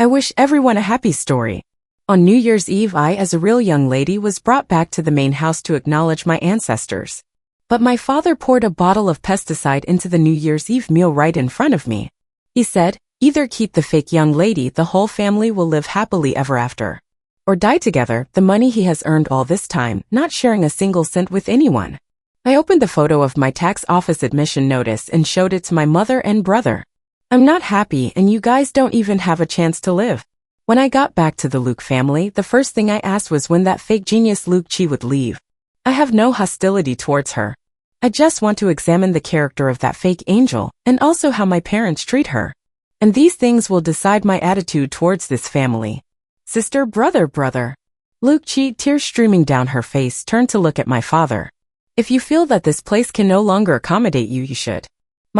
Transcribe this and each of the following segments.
I wish everyone a happy story. On New Year's Eve, I, as a real young lady, was brought back to the main house to acknowledge my ancestors. But my father poured a bottle of pesticide into the New Year's Eve meal right in front of me. He said, "Either keep the fake young lady, the whole family will live happily ever after. Or die together, the money he has earned all this time, not sharing a single cent with anyone." I opened the photo of my tax office admission notice and showed it to my mother and brother. "I'm not happy, and you guys don't even have a chance to live." When I got back to the Luke family, the first thing I asked was when that fake genius Luke Chi would leave. I have no hostility towards her. I just want to examine the character of that fake angel, and also how my parents treat her. And these things will decide my attitude towards this family. Sister, brother. Luke Chi, tears streaming down her face, turned to look at my father. "If you feel that this place can no longer accommodate you, you should."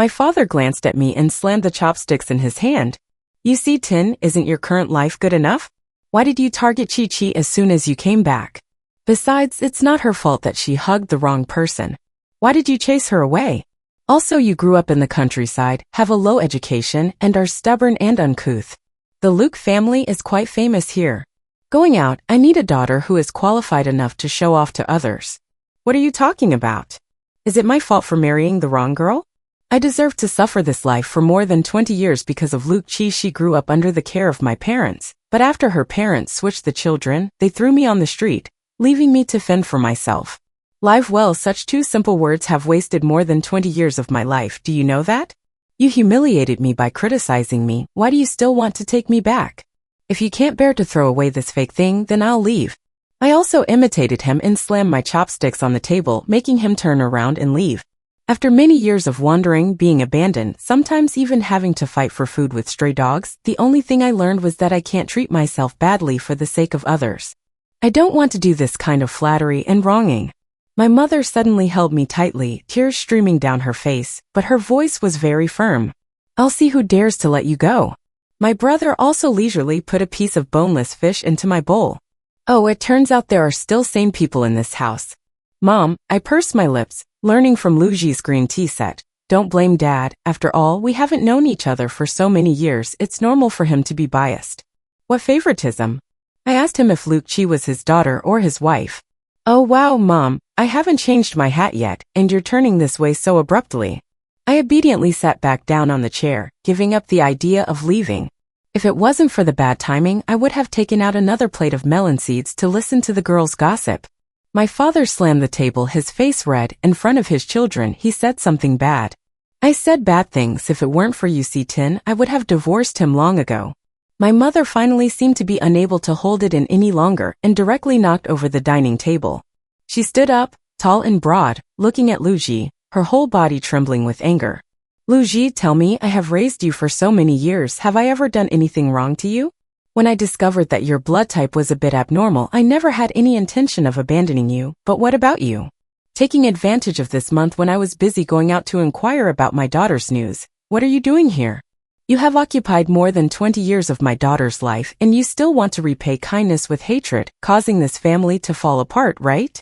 My father glanced at me and slammed the chopsticks in his hand. "You see, Tin, isn't your current life good enough? Why did you target Chi-Chi as soon as you came back? Besides, it's not her fault that she hugged the wrong person. Why did you chase her away? Also, you grew up in the countryside, have a low education, and are stubborn and uncouth. The Luke family is quite famous here. Going out, I need a daughter who is qualified enough to show off to others." "What are you talking about? Is it my fault for marrying the wrong girl? I deserve to suffer this life for more than 20 years because of Luke Chi. She grew up under the care of my parents, but after her parents switched the children, they threw me on the street, leaving me to fend for myself. Live well, such two simple words have wasted more than 20 years of my life. Do you know that? You humiliated me by criticizing me. Why do you still want to take me back? If you can't bear to throw away this fake thing, then I'll leave." I also imitated him and slammed my chopsticks on the table, making him turn around and leave. After many years of wandering, being abandoned, sometimes even having to fight for food with stray dogs, the only thing I learned was that I can't treat myself badly for the sake of others. I don't want to do this kind of flattery and wronging. My mother suddenly held me tightly, tears streaming down her face, but her voice was very firm. "I'll see who dares to let you go." My brother also leisurely put a piece of boneless fish into my bowl. Oh, it turns out there are still sane people in this house. "Mom," I pursed my lips, learning from Luji's green tea set. "Don't blame Dad. After all, we haven't known each other for so many years, it's normal for him to be biased." "What favoritism?" I asked him if Luke Chi was his daughter or his wife. "Oh wow, Mom, I haven't changed my hat yet, and you're turning this way so abruptly." I obediently sat back down on the chair, giving up the idea of leaving. If it wasn't for the bad timing, I would have taken out another plate of melon seeds to listen to the girls' gossip. My father slammed the table, his face red. In front of his children, he said something bad. I said bad things. If it weren't for you, Tin, I would have divorced him long ago. My mother finally seemed to be unable to hold it in any longer and directly knocked over the dining table. She stood up, tall and broad, looking at Luji, her whole body trembling with anger. "Luji, tell me, I have raised you for so many years. Have I ever done anything wrong to you? When I discovered that your blood type was a bit abnormal, I never had any intention of abandoning you, but what about you? Taking advantage of this month when I was busy going out to inquire about my daughter's news. What are you doing here? You have occupied more than 20 years of my daughter's life, and you still want to repay kindness with hatred, causing this family to fall apart, right?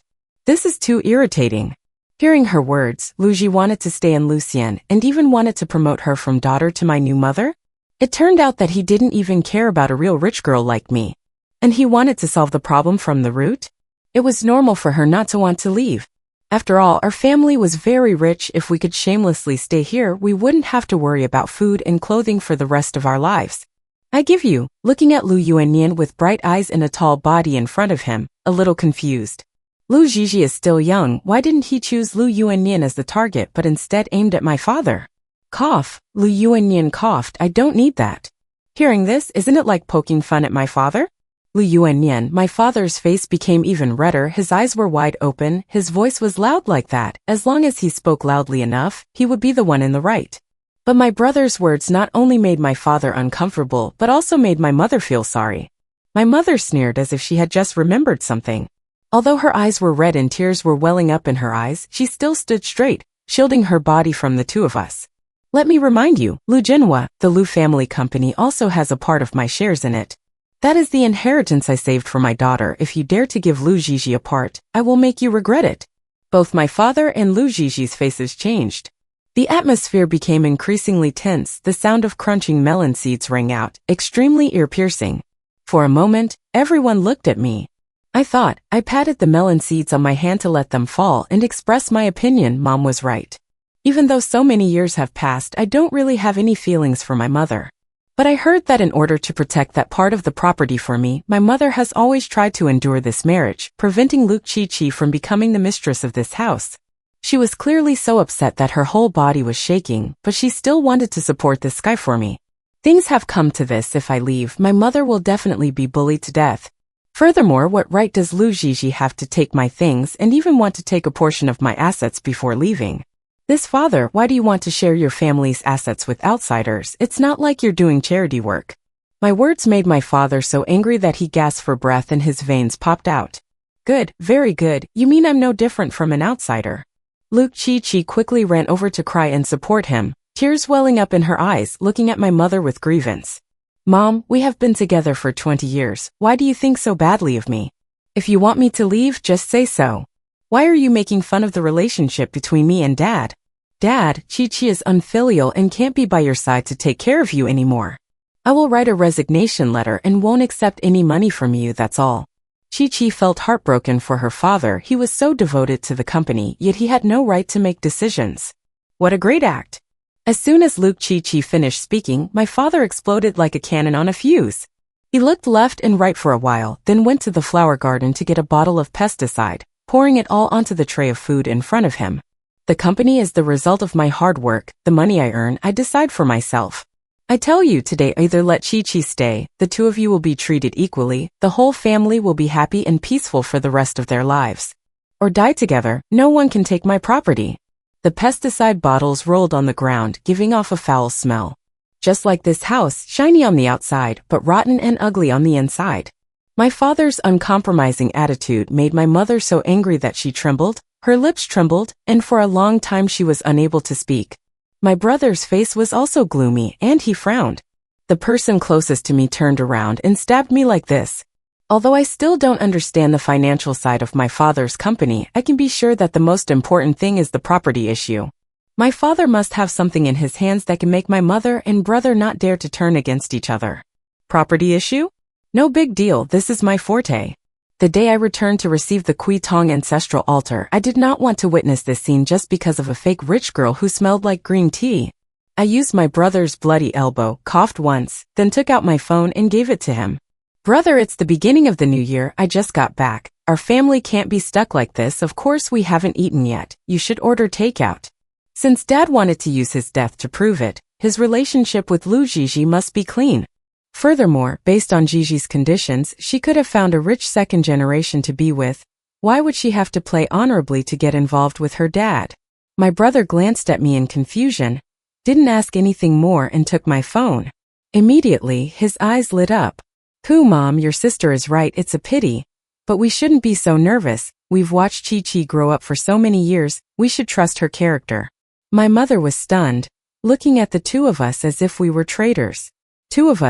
This is too irritating." Hearing her words, Luji wanted to stay in Lucien and even wanted to promote her from daughter to my new mother. It turned out that he didn't even care about a real rich girl like me. And he wanted to solve the problem from the root? It was normal for her not to want to leave. After all, our family was very rich. If we could shamelessly stay here, we wouldn't have to worry about food and clothing for the rest of our lives. I give you, looking at Lu Yuannian with bright eyes and a tall body in front of him, a little confused. Lu Jiji is still young. Why didn't he choose Lu Yuannian as the target but instead aimed at my father? Cough. Lu Yuannian coughed. "I don't need that." Hearing this, isn't it like poking fun at my father? Lu Yuannian, my father's face became even redder. His eyes were wide open. His voice was loud like that. As long as he spoke loudly enough, he would be the one in the right. But my brother's words not only made my father uncomfortable, but also made my mother feel sorry. My mother sneered as if she had just remembered something. Although her eyes were red and tears were welling up in her eyes, she still stood straight, shielding her body from the two of us. "Let me remind you, Lu Jinhua, the Lu family company also has a part of my shares in it. That is the inheritance I saved for my daughter. If you dare to give Lu Jiji a part, I will make you regret it." Both my father and Lu Jiji's faces changed. The atmosphere became increasingly tense. The sound of crunching melon seeds rang out, extremely ear-piercing. For a moment, everyone looked at me. I patted the melon seeds on my hand to let them fall and express my opinion. Mom was right. Even though so many years have passed, I don't really have any feelings for my mother. But I heard that in order to protect that part of the property for me, my mother has always tried to endure this marriage, preventing Luke Chi-Chi from becoming the mistress of this house. She was clearly so upset that her whole body was shaking, but she still wanted to support this guy for me. Things have come to this: if I leave, my mother will definitely be bullied to death. Furthermore, what right does Lu Gigi have to take my things and even want to take a portion of my assets before leaving? This father, why do you want to share your family's assets with outsiders? It's not like you're doing charity work. My words made my father so angry that he gasped for breath and his veins popped out. Good, very good, you mean I'm no different from an outsider? Luke Chi-Chi quickly ran over to cry and support him, tears welling up in her eyes, looking at my mother with grievance. Mom, we have been together for 20 years. Why do you think so badly of me? If you want me to leave, just say so. Why are you making fun of the relationship between me and Dad? Dad, Chi-Chi is unfilial and can't be by your side to take care of you anymore. I will write a resignation letter and won't accept any money from you, that's all. Chi-Chi felt heartbroken for her father. He was so devoted to the company, yet he had no right to make decisions. What a great act. As soon as Luke Chi-Chi finished speaking, my father exploded like a cannon on a fuse. He looked left and right for a while, then went to the flower garden to get a bottle of pesticide, pouring it all onto the tray of food in front of him. The company is the result of my hard work. The money I earn, I decide for myself. I tell you today, either let Chi-Chi stay, the two of you will be treated equally, the whole family will be happy and peaceful for the rest of their lives. Or die together, no one can take my property. The pesticide bottles rolled on the ground, giving off a foul smell. Just like this house, shiny on the outside, but rotten and ugly on the inside. My father's uncompromising attitude made my mother so angry that she trembled, her lips trembled, and for a long time she was unable to speak. My brother's face was also gloomy, and he frowned. The person closest to me turned around and stabbed me like this. Although I still don't understand the financial side of my father's company, I can be sure that the most important thing is the property issue. My father must have something in his hands that can make my mother and brother not dare to turn against each other. Property issue? No big deal, this is my forte. The day I returned to receive the Kui Tong ancestral altar, I did not want to witness this scene just because of a fake rich girl who smelled like green tea. I used my brother's bloody elbow, coughed once, then took out my phone and gave it to him. Brother, it's the beginning of the new year, I just got back. Our family can't be stuck like this. Of course we haven't eaten yet. You should order takeout. Since Dad wanted to use his death to prove it, his relationship with Lu Gigi must be clean. Furthermore, based on Gigi's conditions, she could have found a rich second generation to be with. Why would she have to play honorably to get involved with her dad? My brother glanced at me in confusion, didn't ask anything more and took my phone. Immediately, his eyes lit up. Mom, your sister is right, it's a pity. But we shouldn't be so nervous. We've watched Chi-Chi grow up for so many years, we should trust her character. My mother was stunned, looking at the two of us as if we were traitors. Two of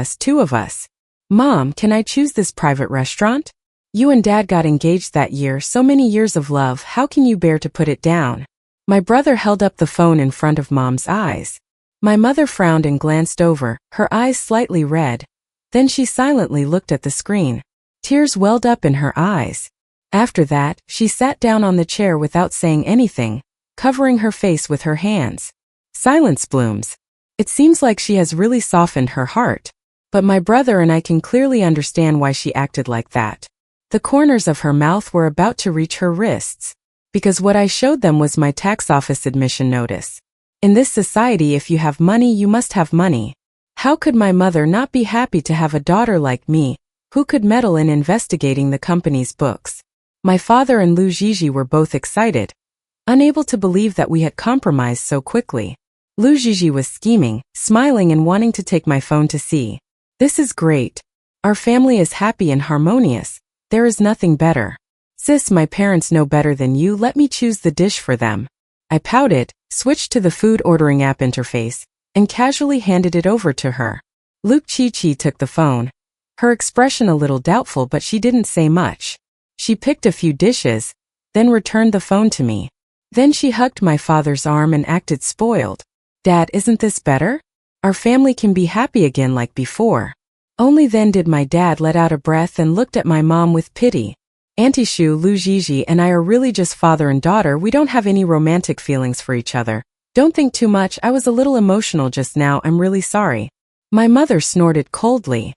us. Mom, can I choose this private restaurant? You and Dad got engaged that year, so many years of love, how can you bear to put it down? My brother held up the phone in front of Mom's eyes. My mother frowned and glanced over, her eyes slightly red. Then she silently looked at the screen. Tears welled up in her eyes. After that, she sat down on the chair without saying anything, covering her face with her hands. Silence blooms. It seems like she has really softened her heart. But my brother and I can clearly understand why she acted like that. The corners of her mouth were about to reach her wrists. Because what I showed them was my tax office admission notice. In this society, if you have money, you must have money. How could my mother not be happy to have a daughter like me, who could meddle in investigating the company's books? My father and Lu Gigi were both excited, unable to believe that we had compromised so quickly. Lu Gigi was scheming, smiling and wanting to take my phone to see. This is great. Our family is happy and harmonious. There is nothing better. Sis, my parents know better than you, let me choose the dish for them. I pouted, switched to the food ordering app interface, and casually handed it over to her. Luke Chi-Chi took the phone. Her expression a little doubtful, but she didn't say much. She picked a few dishes, then returned the phone to me. Then she hugged my father's arm and acted spoiled. Dad, isn't this better? Our family can be happy again like before. Only then did my dad let out a breath and looked at my mom with pity. Auntie Shu, Lu Gigi and I are really just father and daughter. We don't have any romantic feelings for each other. Don't think too much. I was a little emotional just now. I'm really sorry. My mother snorted coldly.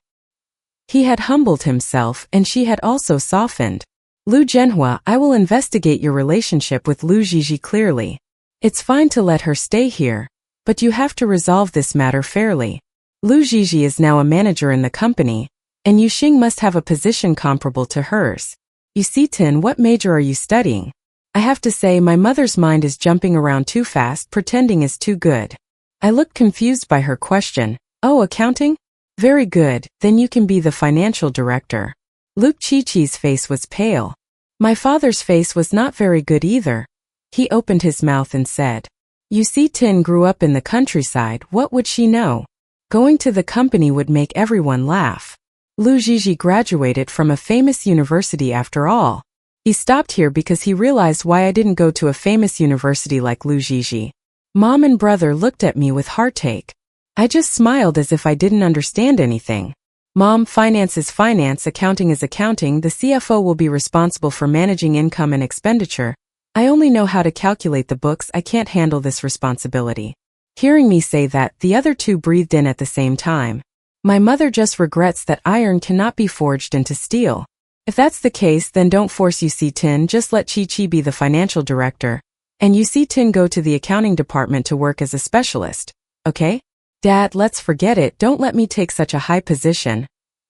He had humbled himself and she had also softened. Lu Zhenhua, I will investigate your relationship with Lu Gigi clearly. It's fine to let her stay here, but you have to resolve this matter fairly. Lu Gigi is now a manager in the company, and Yu Xing must have a position comparable to hers. You see, Tin, what major are you studying? I have to say my mother's mind is jumping around too fast. Pretending is too good. I looked confused by her question. Oh, accounting? Very good, then you can be the financial director. Luke Chi-Chi's face was pale. My father's face was not very good either. He opened his mouth and said, You see, Tin grew up in the countryside. What would she know? Going to the company would make everyone laugh. Lu Gigi graduated from a famous university after all. He stopped here because he realized why I didn't go to a famous university like Lu Gigi. Mom and brother looked at me with heartache. I just smiled as if I didn't understand anything. Mom, finance is finance, accounting is accounting. The CFO will be responsible for managing income and expenditure. I only know how to calculate the books. I can't handle this responsibility. Hearing me say that, the other two breathed in at the same time. My mother just regrets that iron cannot be forged into steel. If that's the case, then don't force UC Tin, just let Chi-Chi be the financial director, and UC Tin go to the accounting department to work as a specialist, okay? Dad, let's forget it. Don't let me take such a high position.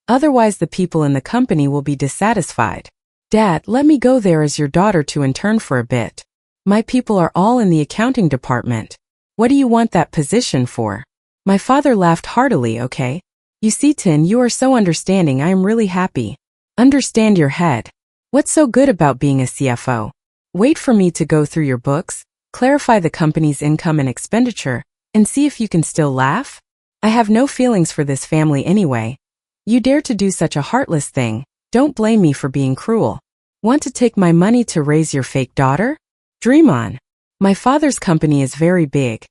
Otherwise the people in the company will be dissatisfied. Dad, let me go there as your daughter to intern for a bit. My people are all in the accounting department. What do you want that position for? My father laughed heartily. Okay. You see, Tin, you are so understanding. I am really happy. Understand your head. What's so good about being a CFO? Wait for me to go through your books, clarify the company's income and expenditure, and see if you can still laugh? I have no feelings for this family anyway. You dare to do such a heartless thing. Don't blame me for being cruel. Want to take my money to raise your fake daughter? Dream on. My father's company is very big.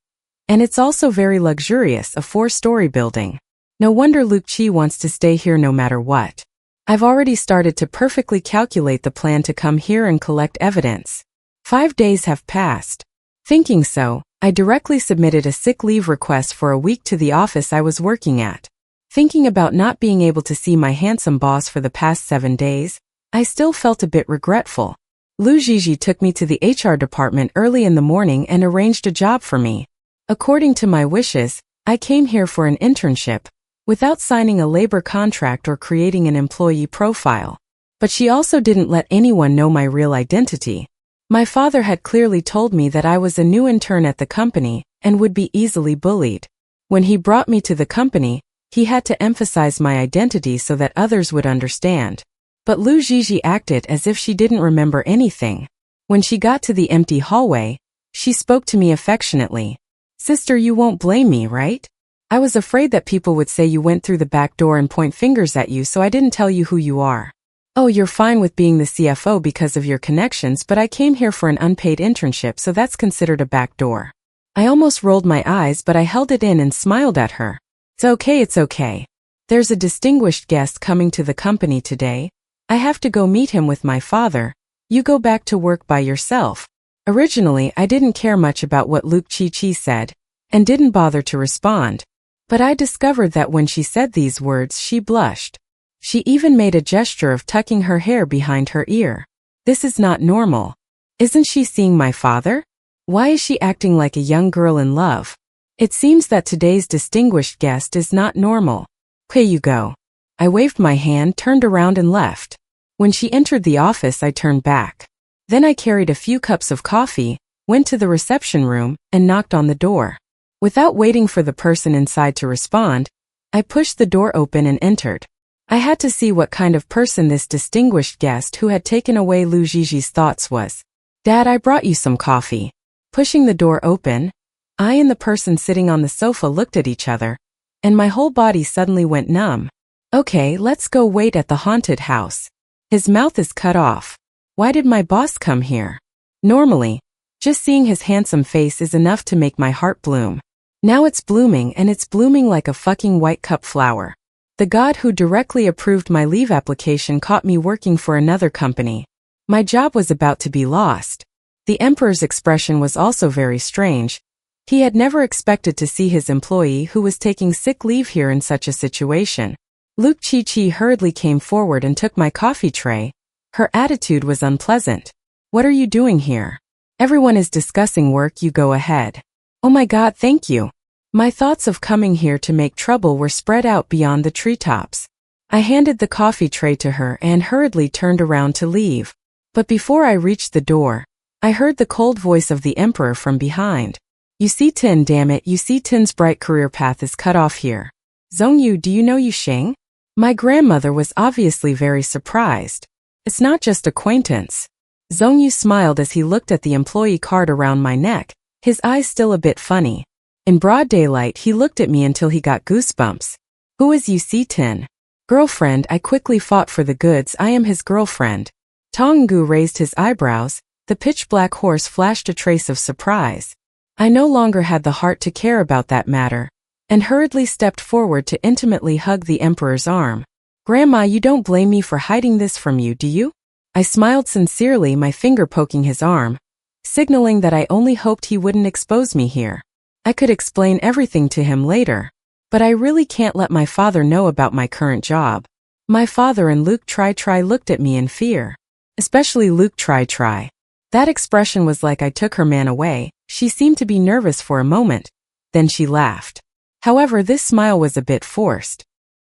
And it's also very luxurious, a 4-story building. No wonder Luke Chi wants to stay here no matter what. I've already started to perfectly calculate the plan to come here and collect evidence. 5 days have passed. Thinking so, I directly submitted a sick leave request for a week to the office I was working at. Thinking about not being able to see my handsome boss for the past 7 days, I still felt a bit regretful. Lu Gigi took me to the HR department early in the morning and arranged a job for me. According to my wishes, I came here for an internship, without signing a labor contract or creating an employee profile. But she also didn't let anyone know my real identity. My father had clearly told me that I was a new intern at the company and would be easily bullied. When he brought me to the company, he had to emphasize my identity so that others would understand. But Lu Gigi acted as if she didn't remember anything. When she got to the empty hallway, she spoke to me affectionately. Sister, you won't blame me, right? I was afraid that people would say you went through the back door and point fingers at you, so I didn't tell you who you are. Oh, you're fine with being the CFO because of your connections, but I came here for an unpaid internship, so that's considered a back door. I almost rolled my eyes, but I held it in and smiled at her. It's okay, it's okay. There's a distinguished guest coming to the company today. I have to go meet him with my father. You go back to work by yourself. Originally, I didn't care much about what Luke Chi-Chi said, and didn't bother to respond. But I discovered that when she said these words, she blushed. She even made a gesture of tucking her hair behind her ear. This is not normal. Isn't she seeing my father? Why is she acting like a young girl in love? It seems that today's distinguished guest is not normal. Okay, you go. I waved my hand, turned around and left. When she entered the office, I turned back. Then I carried a few cups of coffee, went to the reception room, and knocked on the door. Without waiting for the person inside to respond, I pushed the door open and entered. I had to see what kind of person this distinguished guest who had taken away Lu Gigi's thoughts was. Dad, I brought you some coffee. Pushing the door open, I and the person sitting on the sofa looked at each other, and my whole body suddenly went numb. Okay, let's go wait at the haunted house. His mouth is cut off. Why did my boss come here? Normally, Just seeing his handsome face is enough to make my heart bloom. Now it's blooming, and it's blooming like a fucking white cup flower. The god who directly approved my leave application caught me working for another company. My job was about to be lost. The emperor's expression was also very strange. He had never expected to see his employee who was taking sick leave here in such a situation. Luke Chi hurriedly came forward and took my coffee tray. Her attitude was unpleasant. "What are you doing here? Everyone is discussing work, you go ahead." "Oh my god, thank you." My thoughts of coming here to make trouble were spread out beyond the treetops. I handed the coffee tray to her and hurriedly turned around to leave. But before I reached the door, I heard the cold voice of the emperor from behind. "You see Tin, damn it, you see Tin's bright career path is cut off here. Zhongyu, do you know Yu Sheng?" My grandmother was obviously very surprised. "It's not just acquaintance." Zhongyu smiled as he looked at the employee card around my neck, his eyes still a bit funny. In broad daylight, he looked at me until he got goosebumps. "Who is Yu Si Tin?" "Girlfriend." I quickly fought for the goods. "I am his girlfriend." Tonggu raised his eyebrows. The pitch-black horse flashed a trace of surprise. I no longer had the heart to care about that matter, and hurriedly stepped forward to intimately hug the emperor's arm. "Grandma, you don't blame me for hiding this from you, do you?" I smiled sincerely, my finger poking his arm, signaling that I only hoped he wouldn't expose me here. I could explain everything to him later, but I really can't let my father know about my current job. My father and Luke Tri looked at me in fear, especially Luke Tri. That expression was like I took her man away. She seemed to be nervous for a moment, then she laughed. However, this smile was a bit forced.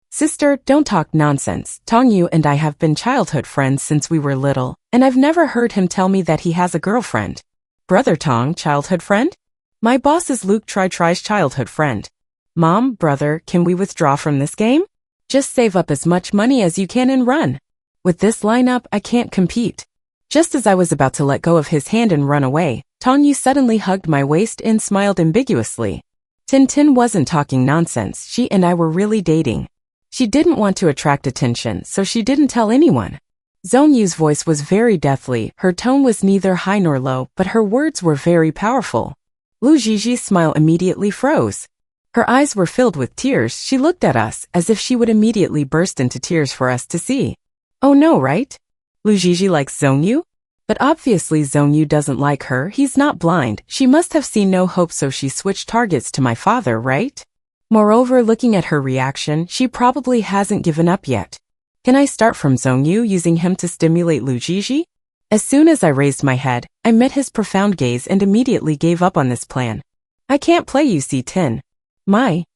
"Sister, don't talk nonsense. Tongyu and I have been childhood friends since we were little, and I've never heard him tell me that he has a girlfriend." "Brother Tong, childhood friend?" "My boss is Luke Tri's childhood friend." "Mom, brother, can we withdraw from this game? Just save up as much money as you can and run. With this lineup, I can't compete." Just as I was about to let go of his hand and run away, Tongyu suddenly hugged my waist and smiled ambiguously. Tin wasn't talking nonsense. She and I were really dating. She didn't want to attract attention, so she didn't tell anyone. Zhongyu's voice was very deathly. Her tone was neither high nor low, but her words were very powerful. Lu Jiji's smile immediately froze. Her eyes were filled with tears. She looked at us as if she would immediately burst into tears for us to see. "Oh no, right? Lu Jiji likes Zhongyu? But obviously Zhongyu doesn't like her. He's not blind. She must have seen no hope, so she switched targets to my father, right? Moreover, looking at her reaction, she probably hasn't given up yet. Can I start from Zhongyu, using him to stimulate Lu Jiji?" As soon as I raised my head, I met his profound gaze and immediately gave up on this plan. "I can't play you, see Tin."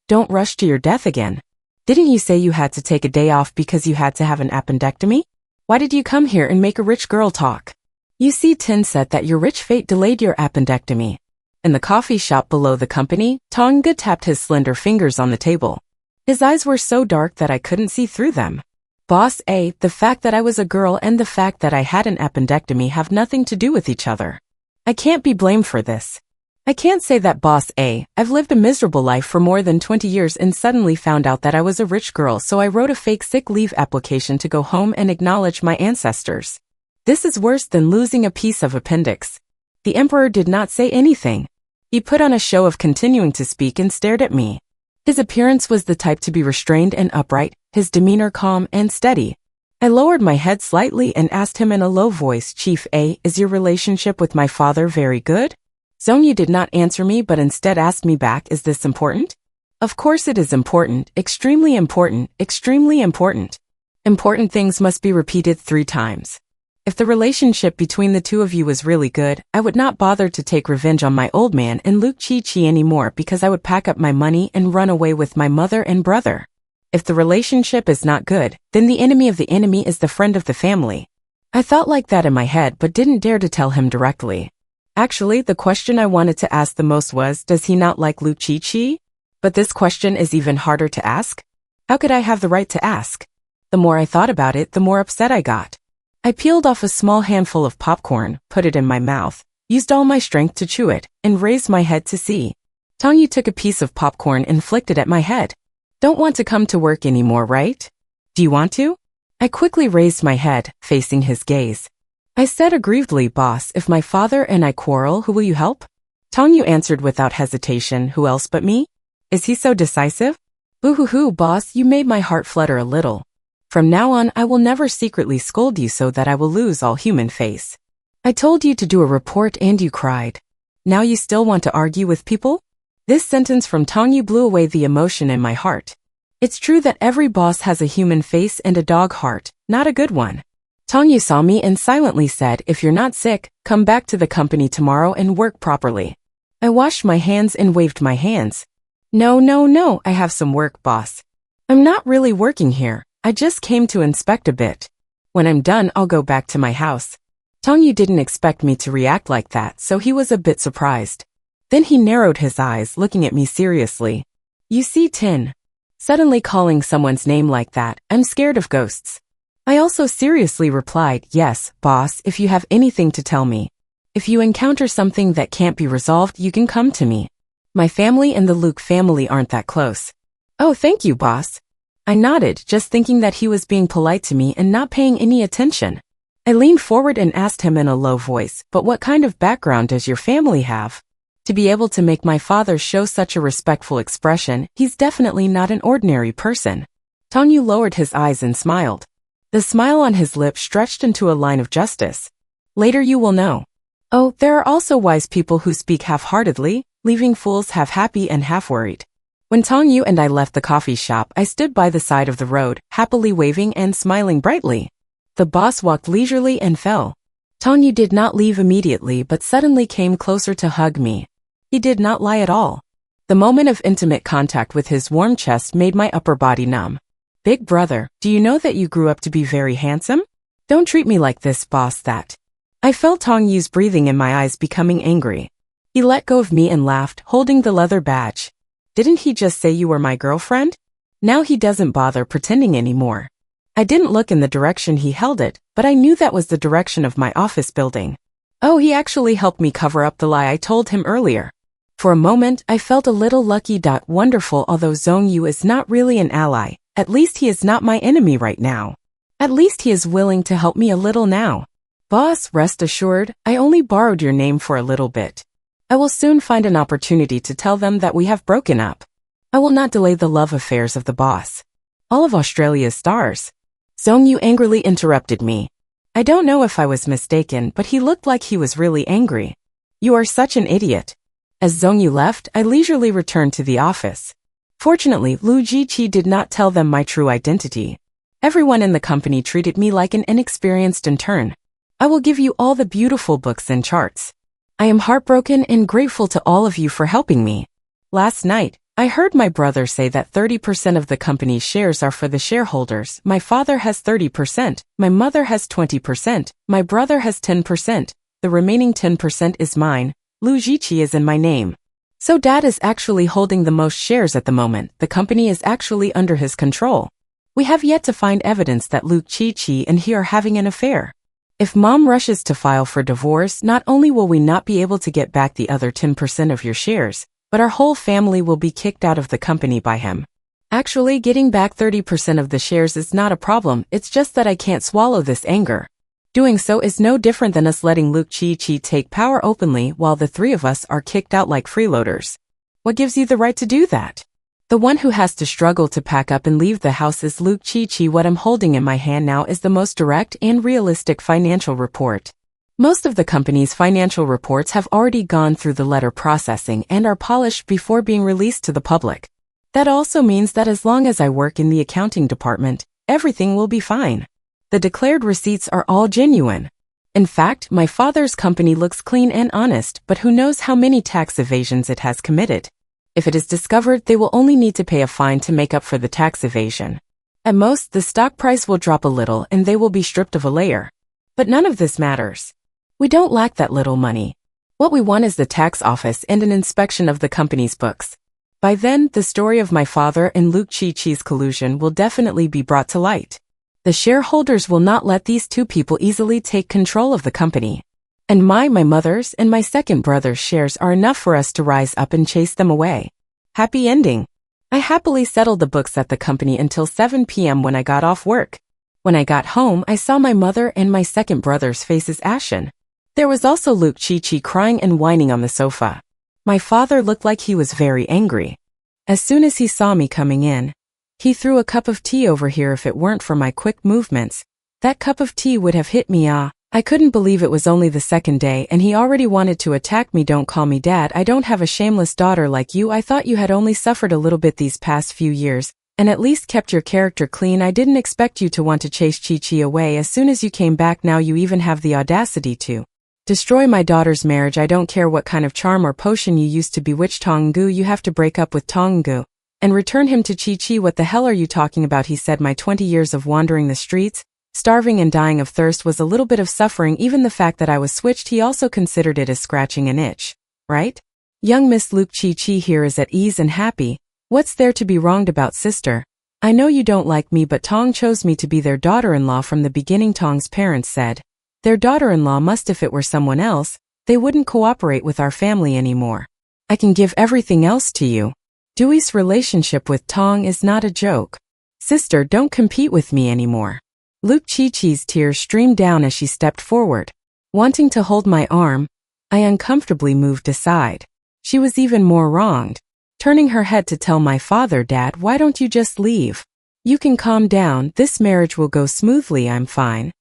Don't rush to your death again. Didn't you say you had to take a day off because you had to have an appendectomy? Why did you come here and make a rich girl talk? You see, Tin said that your rich fate delayed your appendectomy. In the coffee shop below the company, Tonggu tapped his slender fingers on the table. His eyes were so dark that I couldn't see through them. "Boss A, the fact that I was a girl and the fact that I had an appendectomy have nothing to do with each other. I can't be blamed for this. I can't say that, Boss A. I've lived a miserable life for more than 20 years and suddenly found out that I was a rich girl, so I wrote a fake sick leave application to go home and acknowledge my ancestors. This is worse than losing a piece of appendix." The emperor did not say anything. He put on a show of continuing to speak and stared at me. His appearance was the type to be restrained and upright, his demeanor calm and steady. I lowered my head slightly and asked him in a low voice, "Chief A, is your relationship with my father very good?" Zhongyu did not answer me but instead asked me back, "Is this important?" Of course it is important, extremely important, extremely important. Important things must be repeated 3 times. If the relationship between the two of you was really good, I would not bother to take revenge on my old man and Luke Chi anymore because I would pack up my money and run away with my mother and brother. If the relationship is not good, then the enemy of the enemy is the friend of the family. I thought like that in my head but didn't dare to tell him directly. Actually, the question I wanted to ask the most was, does he not like Luke Chi? But this question is even harder to ask. How could I have the right to ask? The more I thought about it, the more upset I got. I peeled off a small handful of popcorn, put it in my mouth, used all my strength to chew it, and raised my head to see. Tongyu took a piece of popcorn and flicked it at my head. "Don't want to come to work anymore, right? Do you want to?" I quickly raised my head, facing his gaze. I said aggrievedly, boss, if my father and I quarrel, who will you help? Tongyu answered without hesitation, who else but me? Is he so decisive? Boo-hoo-hoo, boss, you made my heart flutter a little. From now on, I will never secretly scold you so that I will lose all human face. I told you to do a report and you cried. Now you still want to argue with people? This sentence from Tongyu blew away the emotion in my heart. It's true that every boss has a human face and a dog heart, not a good one. Tongyu saw me and silently said, if you're not sick, come back to the company tomorrow and work properly. I washed my hands and waved my hands. No, I have some work, boss. I'm not really working here. I just came to inspect a bit. When I'm done, I'll go back to my house. Tongyu didn't expect me to react like that, so he was a bit surprised. Then he narrowed his eyes, looking at me seriously. You see, Tin. Suddenly calling someone's name like that, I'm scared of ghosts. I also seriously replied, yes, boss, if you have anything to tell me. If you encounter something that can't be resolved, you can come to me. My family and the Luke family aren't that close. Oh, thank you, boss. I nodded, just thinking that he was being polite to me and not paying any attention. I leaned forward and asked him in a low voice, but what kind of background does your family have? To be able to make my father show such a respectful expression, he's definitely not an ordinary person. Tongyu lowered his eyes and smiled. The smile on his lips stretched into a line of justice. Later you will know. Oh, there are also wise people who speak half-heartedly, leaving fools half happy and half worried. When Tongyu and I left the coffee shop, I stood by the side of the road, happily waving and smiling brightly. The boss walked leisurely and fell. Tongyu did not leave immediately but suddenly came closer to hug me. He did not lie at all. The moment of intimate contact with his warm chest made my upper body numb. Big brother, do you know that you grew up to be very handsome? Don't treat me like this, boss, that. I felt Tongyu's breathing in my eyes becoming angry. He let go of me and laughed, holding the leather badge. Didn't he just say you were my girlfriend? Now he doesn't bother pretending anymore. I didn't look in the direction he held it, but I knew that was the direction of my office building. Oh, he actually helped me cover up the lie I told him earlier. For a moment, I felt a little lucky. Wonderful, although Zhongyu is not really an ally, at least he is not my enemy right now. At least he is willing to help me a little now. Boss, rest assured, I only borrowed your name for a little bit. I will soon find an opportunity to tell them that we have broken up. I will not delay the love affairs of the boss. All of Australia's stars. Zhongyu angrily interrupted me. I don't know if I was mistaken, but he looked like he was really angry. You are such an idiot. As Zhongyu left, I leisurely returned to the office. Fortunately, Lu Jiqi did not tell them my true identity. Everyone in the company treated me like an inexperienced intern. I will give you all the beautiful books and charts. I am heartbroken and grateful to all of you for helping me. Last night, I heard my brother say that 30% of the company's shares are for the shareholders. My father has 30%, my mother has 20%, my brother has 10%, the remaining 10% is mine. Lu Jiqi is in my name. So Dad is actually holding the most shares at the moment. The company is actually under his control. We have yet to find evidence that Lu Jiqi and he are having an affair. If Mom rushes to file for divorce, not only will we not be able to get back the other 10% of your shares, but our whole family will be kicked out of the company by him. Actually, getting back 30% of the shares is not a problem, it's just that I can't swallow this anger. Doing so is no different than us letting Lu Jiqi take power openly while the three of us are kicked out like freeloaders. What gives you the right to do that? The one who has to struggle to pack up and leave the house is Lu Jiqi. What I'm holding in my hand now is the most direct and realistic financial report. Most of the company's financial reports have already gone through the letter processing and are polished before being released to the public. That also means that as long as I work in the accounting department, everything will be fine. The declared receipts are all genuine. In fact, my father's company looks clean and honest, but who knows how many tax evasions it has committed. If it is discovered, they will only need to pay a fine to make up for the tax evasion. At most, the stock price will drop a little and they will be stripped of a layer. But none of this matters. We don't lack that little money. What we want is the tax office and an inspection of the company's books. By then, the story of my father and Lu Jiqi's collusion will definitely be brought to light. The shareholders will not let these two people easily take control of the company. And my mother's, and my second brother's shares are enough for us to rise up and chase them away. Happy ending. I happily settled the books at the company until 7 p.m. when I got off work. When I got home, I saw my mother and my second brother's faces ashen. There was also Luke Chi-Chi crying and whining on the sofa. My father looked like he was very angry. As soon as he saw me coming in, he threw a cup of tea over here. If it weren't for my quick movements, that cup of tea would have hit me. I couldn't believe it was only the second day and he already wanted to attack me. Don't call me dad. I don't have a shameless daughter like you. I thought you had only suffered a little bit these past few years, and at least kept your character clean. I didn't expect you to want to chase Chi-Chi away as soon as you came back. Now you even have the audacity to destroy my daughter's marriage. I don't care what kind of charm or potion you used to bewitch Tonggu. You have to break up with Tonggu and return him to Chi-Chi. What the hell are you talking about? He said. My 20 years of wandering the streets, starving and dying of thirst was a little bit of suffering. Even the fact that I was switched, he also considered it as scratching an itch, right? Young Miss Luke Chi-Chi here is at ease and happy. What's there to be wronged about, sister? I know you don't like me, but Tong chose me to be their daughter-in-law from the beginning. Tong's parents said their daughter-in-law must. If it were someone else, they wouldn't cooperate with our family anymore. I can give everything else to you. Dewey's relationship with Tong is not a joke. Sister, don't compete with me anymore. Luke Chi-Chi's tears streamed down as she stepped forward. Wanting to hold my arm, I uncomfortably moved aside. She was even more wronged. Turning her head to tell my father, Dad, why don't you just leave? You can calm down. This marriage will go smoothly. I'm fine.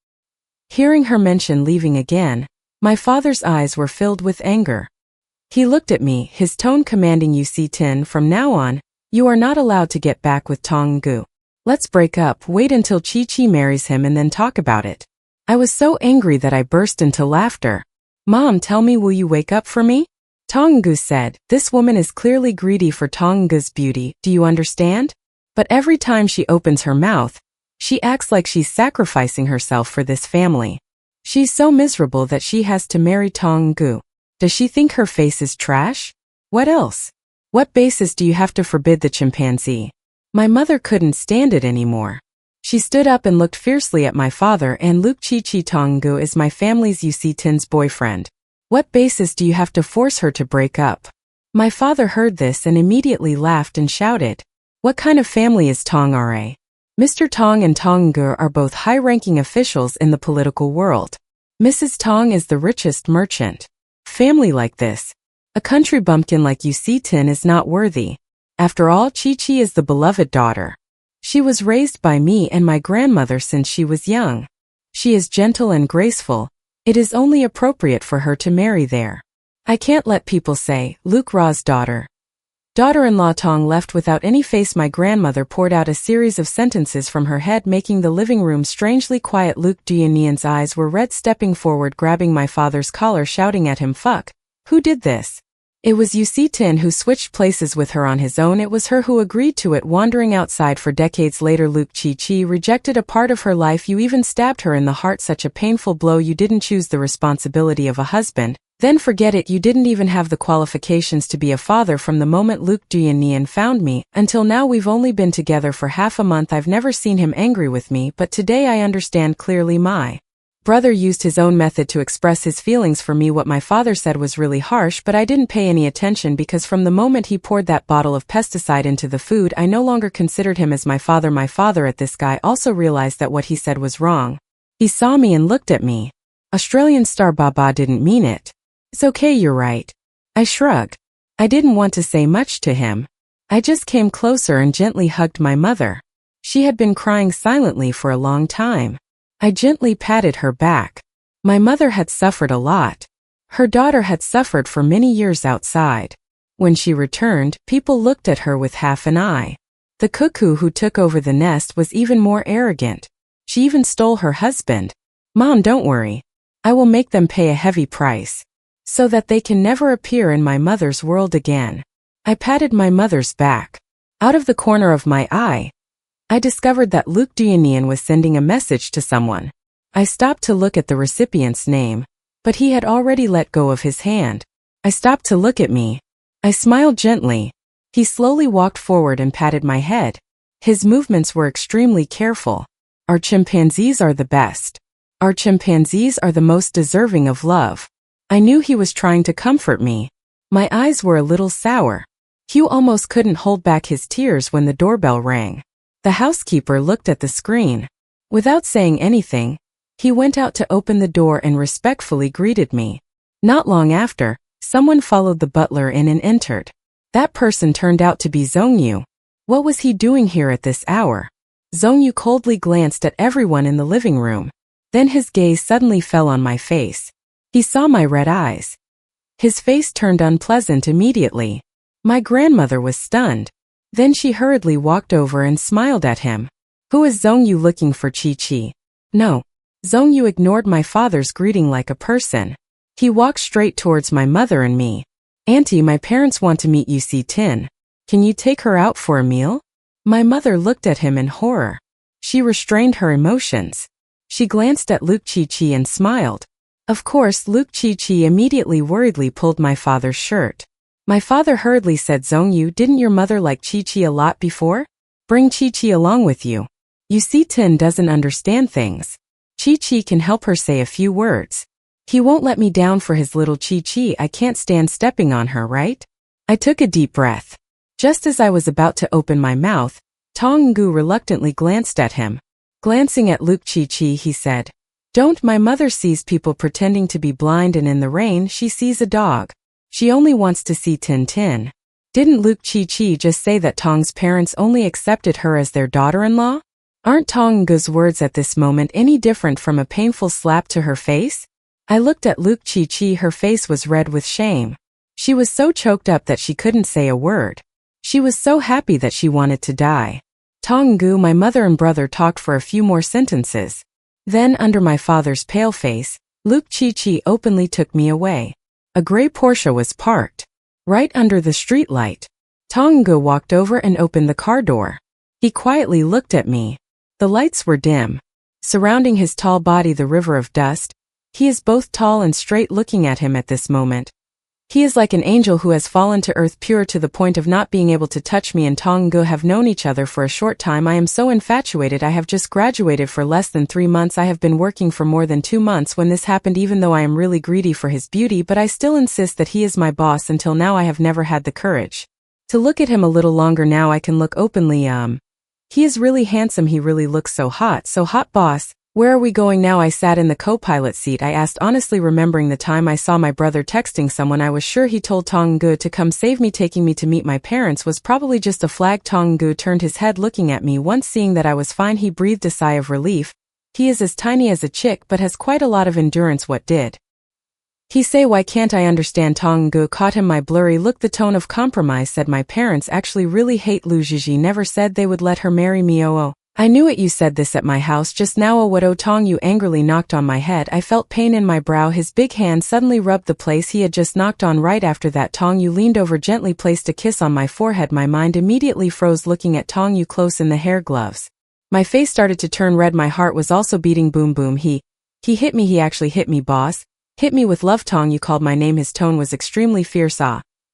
Hearing her mention leaving again, my father's eyes were filled with anger. He looked at me, his tone commanding. You see, Tin, from now on, you are not allowed to get back with Tonggu. Let's break up. Wait until Chi-Chi marries him and then talk about it. I was so angry that I burst into laughter. Mom, tell me, will you wake up for me? Tonggu said, this woman is clearly greedy for Tonggu's beauty. Do you understand? But every time she opens her mouth, she acts like she's sacrificing herself for this family. She's so miserable that she has to marry Tonggu. Does she think her face is trash? What else? What basis do you have to forbid the chimpanzee? My mother couldn't stand it anymore. She stood up and looked fiercely at my father. And Luke Chi-Chi, Tonggu is my family's, you see, Tin's boyfriend. What basis do you have to force her to break up? My father heard this and immediately laughed and shouted, what kind of family is Tong Ra? Mr. Tong and Tonggu are both high-ranking officials in the political world. Mrs. Tong is the richest merchant. Family like this, a country bumpkin like you see, Tin, is not worthy. After all, Chi-Chi is the beloved daughter. She was raised by me and my grandmother since she was young. She is gentle and graceful. It is only appropriate for her to marry there. I can't let people say, Luke Ra's daughter. Daughter-in-law. Tong left without any face. My grandmother poured out a series of sentences from her head, making the living room strangely quiet. Luke Duyannian's eyes were red, stepping forward, grabbing my father's collar, shouting at him, fuck. Who did this? It was you see, Tin, who switched places with her on his own. It was her who agreed to it, wandering outside for decades later. Luke Chi-Chi rejected a part of her life. You even stabbed her in the heart. Such a painful blow. You didn't choose the responsibility of a husband. Then forget it. You didn't even have the qualifications to be a father. From the moment Luke Duyannian found me, until now we've only been together for half a month. I've never seen him angry with me, but today I understand clearly. My brother used his own method to express his feelings for me. What my father said was really harsh, but I didn't pay any attention because from the moment he poured that bottle of pesticide into the food, I no longer considered him as my father. My father at this guy also realized that what he said was wrong. He saw me and looked at me. Australian star Baba didn't mean it. It's okay, you're right. I shrugged. I didn't want to say much to him. I just came closer and gently hugged my mother. She had been crying silently for a long time. I gently patted her back. My mother had suffered a lot. Her daughter had suffered for many years outside. When she returned, people looked at her with half an eye. The cuckoo who took over the nest was even more arrogant. She even stole her husband. Mom, don't worry. I will make them pay a heavy price, so that they can never appear in my mother's world again. I patted my mother's back. Out of the corner of my eye, I discovered that Luke Duyannian was sending a message to someone. I stopped to look at the recipient's name, but he had already let go of his hand. I stopped to look at me. I smiled gently. He slowly walked forward and patted my head. His movements were extremely careful. Our chimpanzees are the best. Our chimpanzees are the most deserving of love. I knew he was trying to comfort me. My eyes were a little sour. Hugh almost couldn't hold back his tears when the doorbell rang. The housekeeper looked at the screen. Without saying anything, he went out to open the door and respectfully greeted me. Not long after, someone followed the butler in and entered. That person turned out to be Zongyu. What was he doing here at this hour? Zongyu coldly glanced at everyone in the living room. Then his gaze suddenly fell on my face. He saw my red eyes. His face turned unpleasant immediately. My grandmother was stunned. Then she hurriedly walked over and smiled at him. Who is Zongyu looking for Chi-Chi? No. Zongyu ignored my father's greeting like a person. He walked straight towards my mother and me. Auntie, my parents want to meet Yusi Tin. Can you take her out for a meal? My mother looked at him in horror. She restrained her emotions. She glanced at Luke Chi-Chi and smiled. Of course, Luke Chi-Chi immediately worriedly pulled my father's shirt. My father hurriedly said, Zongyu, didn't your mother like Chi-Chi a lot before? Bring Chi-Chi along with you. Yusi Tin doesn't understand things. Chi-Chi can help her say a few words. He won't let me down for his little Chi-Chi. I can't stand stepping on her, right? I took a deep breath. Just as I was about to open my mouth, Tonggu reluctantly glanced at him. Glancing at Luke Chi-Chi, he said, Don't, my mother sees people pretending to be blind, and in the rain she sees a dog. She only wants to see Tin Tin. Didn't Luke Chi-Chi just say that Tong's parents only accepted her as their daughter-in-law? Aren't Tonggu's words at this moment any different from a painful slap to her face? I looked at Luke Chi-Chi. Her face was red with shame. She was so choked up that she couldn't say a word. She was so happy that she wanted to die. Tonggu, my mother and brother talked for a few more sentences. Then, under my father's pale face, Luke Chi-Chi openly took me away. A gray Porsche was parked right under the streetlight. Tonggu walked over and opened the car door. He quietly looked at me. The lights were dim. Surrounding his tall body, the river of dust. He is both tall and straight. Looking at him at this moment, he is like an angel who has fallen to earth, pure to the point of not being able to touch me. And Tonggu have known each other for a short time. I am so infatuated. I have just graduated for less than 3 months. I have been working for more than 2 months when this happened, even though I am really greedy for his beauty, but I still insist that he is my boss. Until now I have never had the courage to look at him a little longer. Now I can look openly. He is really handsome. He really looks so hot, boss. Where are we going now? I sat in the co-pilot seat. I asked, honestly remembering the time I saw my brother texting someone. I was sure he told Tonggu to come save me. Taking me to meet my parents was probably just a flag. Tonggu turned his head looking at me. Once seeing that I was fine, he breathed a sigh of relief. He is as tiny as a chick but has quite a lot of endurance. What did he say? Why can't I understand? Tonggu caught him my blurry look. The tone of compromise said, my parents actually really hate Lu Zhizhi. Never said they would let her marry me. Oh. I knew it. You said this at my house just now. Oh, what? Oh, Tonggu angrily knocked on my head. I felt pain in my brow. His big hand suddenly rubbed the place he had just knocked on. Right after that, Tonggu leaned over, gently placed a kiss on my forehead. My mind immediately froze looking at Tonggu close in the hair gloves. My face started to turn red. My heart was also beating. Boom, boom. He hit me. He actually hit me, boss. Hit me with love. Tonggu called my name. His tone was extremely fierce.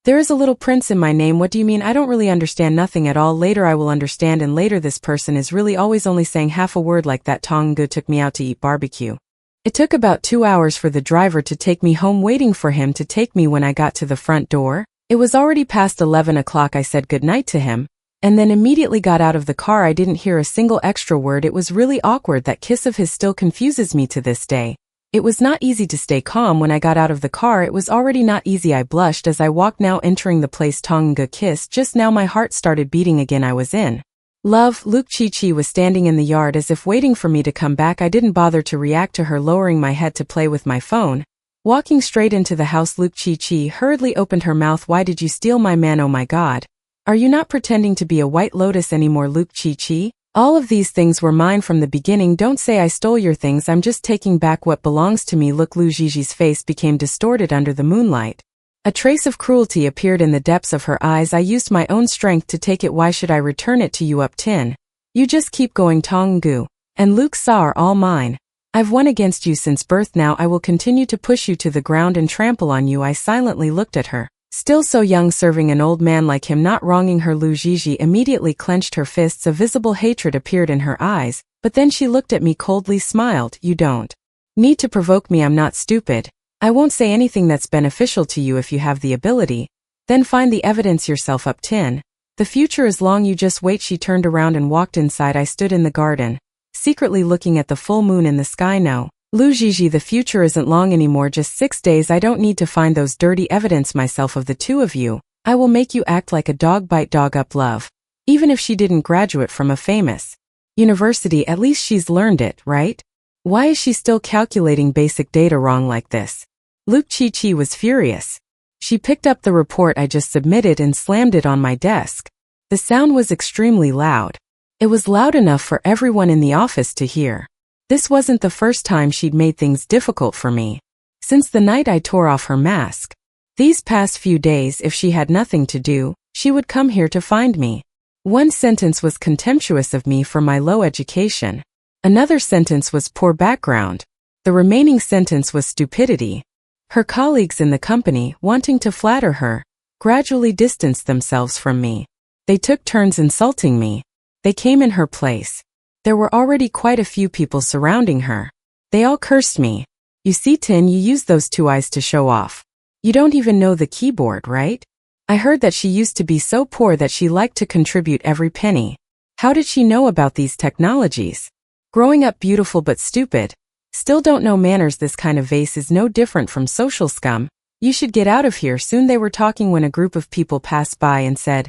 There is a little prince in my name. What do you mean? I don't really understand nothing at all. Later I will understand, and later. This person is really always only saying half a word like that. Tonggu took me out to eat barbecue. It took about 2 hours for the driver to take me home. Waiting for him to take me, when I got to the front door, it was already past 11 o'clock. I said goodnight to him, and then immediately got out of the car. I didn't hear a single extra word. It was really awkward. That kiss of his still confuses me to this day. It was not easy to stay calm when I got out of the car. It was already not easy. I blushed as I walked, now entering the place Tonggu kissed. Just now my heart started beating again. I was in love. Luke Chi-Chi was standing in the yard as if waiting for me to come back. I didn't bother to react to her lowering my head to play with my phone. Walking straight into the house, Luke Chi-Chi hurriedly opened her mouth. Why did you steal my man? Oh my god. Are you not pretending to be a white lotus anymore, Luke Chi-Chi? All of these things were mine from the beginning. Don't say I stole your things. I'm just taking back what belongs to me. Look, Lu Zhiji's face became distorted under the moonlight. A trace of cruelty appeared in the depths of her eyes. I used my own strength to take it. Why should I return it to you? Up Tin. You just keep going. Tonggu and Luke Sa are all mine. I've won against you since birth. Now I will continue to push you to the ground and trample on you. I silently looked at her. Still so young, serving an old man like him, not wronging her. Lu Zhiji immediately clenched her fists. A visible hatred appeared in her eyes, but then she looked at me coldly, smiled. You don't need to provoke me. I'm not stupid. I won't say anything that's beneficial to you. If you have the ability, then find the evidence yourself. Up Tin. The future is long. You just wait. She turned around and walked inside. I stood in the garden, secretly looking at the full moon in the sky. No, Lu Gigi, the future isn't long anymore, just 6 days. I don't need to find those dirty evidence myself of the two of you. I will make you act like a dog bite dog up love. Even if she didn't graduate from a famous university, at least she's learned it, right? Why is she still calculating basic data wrong like this? Luke Chi-Chi was furious. She picked up the report I just submitted and slammed it on my desk. The sound was extremely loud. It was loud enough for everyone in the office to hear. This wasn't the first time she'd made things difficult for me. Since the night I tore off her mask. These past few days, if she had nothing to do, she would come here to find me. One sentence was contemptuous of me for my low education. Another sentence was poor background. The remaining sentence was stupidity. Her colleagues in the company, wanting to flatter her, gradually distanced themselves from me. They took turns insulting me. They came in her place. There were already quite a few people surrounding her. They all cursed me. You see, Tin, you use those two eyes to show off. You don't even know the keyboard, right? I heard that she used to be so poor that she liked to contribute every penny. How did she know about these technologies? Growing up beautiful but stupid. Still don't know manners. This kind of vase is no different from social scum. You should get out of here soon. They were talking when a group of people passed by and said,